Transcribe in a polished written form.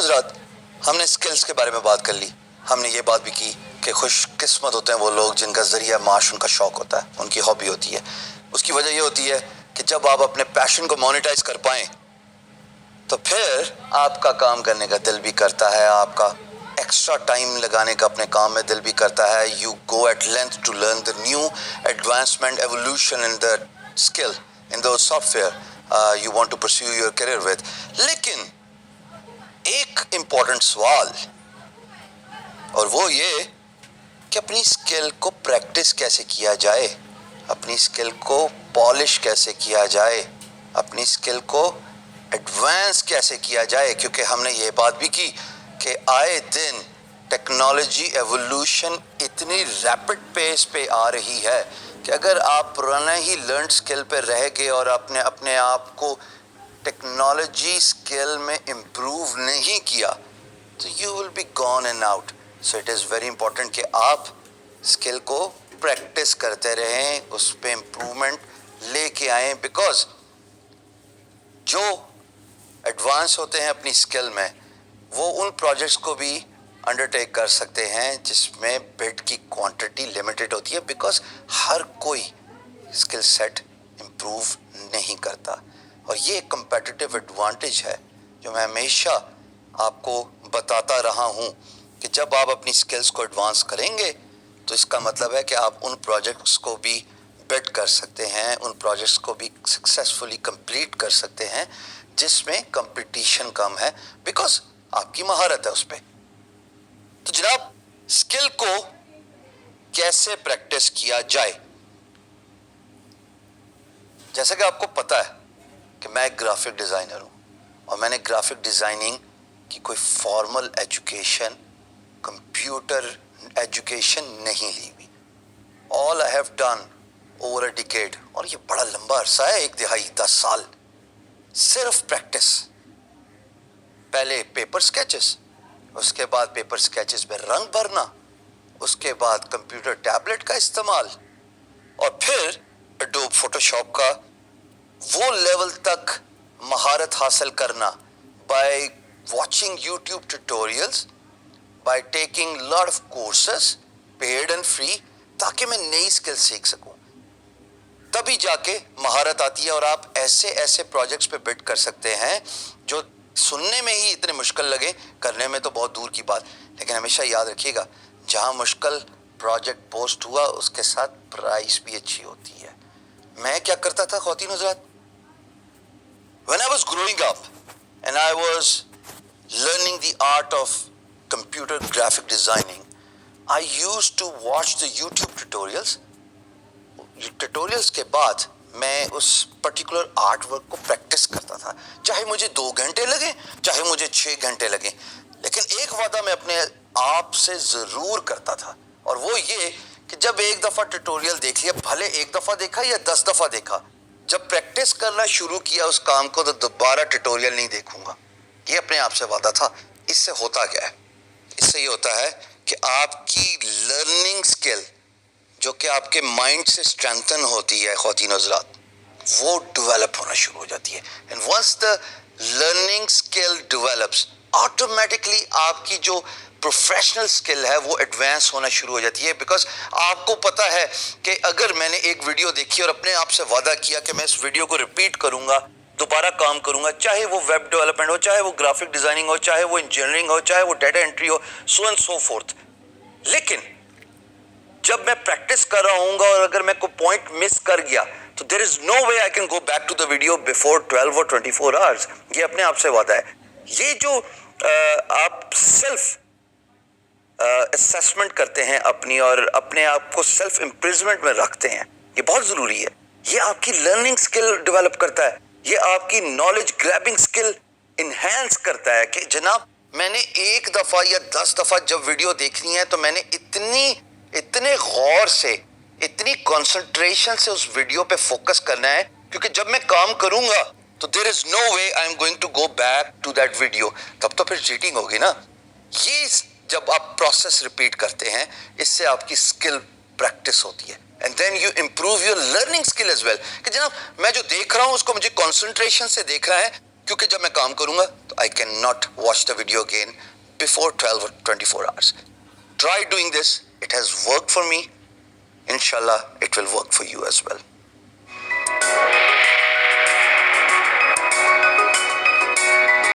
حضرات हमने स्किल्स के बारे में बात कर ली, हमने ये बात भी की कि खुश किस्मत होते हैं वो लोग जिनका ज़रिया माश उनका शौक़ होता है, उनकी हॉबी होती है. उसकी वजह ये होती है कि जब आप अपने पैशन को मोनेटाइज कर पाएँ तो फिर आपका काम करने का दिल भी करता है, आपका एक्स्ट्रा टाइम लगाने का अपने काम में दिल भी करता है. You go at length to learn the new advancement evolution in the skill in the software you want to pursue your career with. लेकिन एक इम्पॉर्टेंट सवाल, और वो ये कि अपनी स्किल को प्रैक्टिस कैसे किया जाए, अपनी स्किल को पॉलिश कैसे किया जाए, अपनी स्किल को एडवांस कैसे किया जाए. क्योंकि हमने ये बात भी की कि आए दिन टेक्नोलॉजी एवोल्यूशन इतनी रैपिड पेस पे आ रही है कि अगर आप पुराना ही लर्न स्किल पे रह गए और आपने अपने आप को टेक्नोलॉजी स्किल में इम्प्रूव नहीं किया तो you will be gone and out. So it is very important कि आप स्किल को प्रैक्टिस करते रहें, उस पर इम्प्रूवमेंट लेके आएँ. बिकॉज जो एडवांस होते हैं अपनी स्किल में वो उन प्रोजेक्ट्स को भी अंडरटेक कर सकते हैं जिसमें बिड की क्वांटिटी लिमिटेड होती है. बिकॉज हर कोई स्किल सेट इम्प्रूव नहीं करता, और ये एक कंपेटिटिव एडवांटेज है जो मैं हमेशा आपको बताता रहा हूँ कि जब आप अपनी स्किल्स को एडवांस करेंगे तो इसका मतलब है कि आप उन प्रोजेक्ट्स को भी बिड कर सकते हैं, उन प्रोजेक्ट्स को भी सक्सेसफुली कंप्लीट कर सकते हैं जिसमें कंपटीशन कम है, बिकॉज आपकी महारत है उस पर. तो जनाब, स्किल को कैसे प्रैक्टिस किया जाए. जैसा कि आपको पता है कि मैं एक ग्राफिक डिज़ाइनर हूँ और मैंने ग्राफिक डिज़ाइनिंग की कोई फॉर्मल एजुकेशन, कंप्यूटर एजुकेशन नहीं ली हुई. All I have done over a decade, और ये बड़ा लंबा अरसा है, 1 तिहाई 10 साल, सिर्फ प्रैक्टिस. पहले पेपर स्केचेस, उसके बाद पेपर स्केचेस में रंग भरना, उसके बाद कंप्यूटर टैबलेट का इस्तेमाल, और फिर एडोब फोटोशॉप का वो लेवल तक महारत हासिल करना by watching YouTube tutorials, by taking lot of courses paid and free, ताकि मैं नई स्किल सीख सकूं. तभी जाके महारत आती है और आप ऐसे ऐसे प्रोजेक्ट्स पे बिड कर सकते हैं जो सुनने में ही इतने मुश्किल लगे, करने में तो बहुत दूर की बात. लेकिन हमेशा याद रखिएगा, जहां मुश्किल प्रोजेक्ट पोस्ट हुआ उसके साथ प्राइस भी अच्छी होती है. मैं क्या करता था ख़वातीन हज़रात, when I was growing up and I was learning the art of computer graphic designing, I used to watch the YouTube tutorials. Tutorials के बाद मैं उस पर्टिकुलर आर्ट वर्क को प्रैक्टिस करता था, चाहे मुझे 2 घंटे लगे, चाहे मुझे 6 घंटे लगे. लेकिन एक वादा मैं अपने आप से ज़रूर करता था, और वो ये कि जब एक दफ़ा ट्यूटोरियल देख लिया, भले एक दफ़ा देखा या 10 दफ़ा देखा, जब प्रैक्टिस करना शुरू किया उस काम को तो दोबारा ट्यूटोरियल नहीं देखूंगा. ये अपने आप से वादा था. इससे होता क्या है, इससे ये होता है कि आपकी लर्निंग स्किल जो कि आपके माइंड से स्ट्रेंथन होती है ख़वातीन हज़रात, वो डेवलप होना शुरू हो जाती है. And once the learning skill develops, automatically आपकी जो प्रोफेशनल स्किल है वो एडवांस होना शुरू हो जाती है. बिकॉज आपको पता है कि अगर मैंने एक वीडियो देखी और अपने आप से वादा किया कि मैं इस वीडियो को रिपीट करूंगा, दोबारा काम करूंगा, चाहे वो वेब डेवलपमेंट हो, चाहे वो ग्राफिक डिज़ाइनिंग हो, चाहे वो इंजीनियरिंग हो, चाहे वो डाटा एंट्री हो, सो एंड सो फोर्थ. लेकिन जब मैं प्रैक्टिस कर रहा हूँ और अगर मैं कोई पॉइंट मिस कर गया तो there is no way I can go back to the video before 12 और 24 आवर्स. ये अपने आप से वादा है. ये जो आप सेल्फ असेसमेंट करते हैं अपनी और अपने आप को सेल्फ इम्प्रूवमेंट में रखते हैं, ये बहुत ज़रूरी है. ये आपकी लर्निंग स्किल डेवलप करता है, ये आपकी नॉलेज ग्रैबिंग स्किल इन्हेंस करता है कि जनाब मैंने 1 दफ़ा या 10 दफ़ा जब वीडियो देखनी है तो मैंने इतने गौर से, इतनी कंसंट्रेशन से उस वीडियो पे फोकस करना है, क्योंकि जब मैं काम करूंगा तो there is no way I am going to go back to that video. तब तो फिर चीटिंग होगी ना. ये जब आप प्रोसेस रिपीट करते हैं, इससे आपकी स्किल प्रैक्टिस होती है, and then you improve your learning skill as well. कि जनाब मैं जो देख रहा हूँ उसको मुझे कंसंट्रेशन से देखना है, क्योंकि जब मैं काम करूंगा तो I cannot watch the video again before 12 or 24 hours. Try doing this. It has worked for me. Inshallah, it will work for you as well.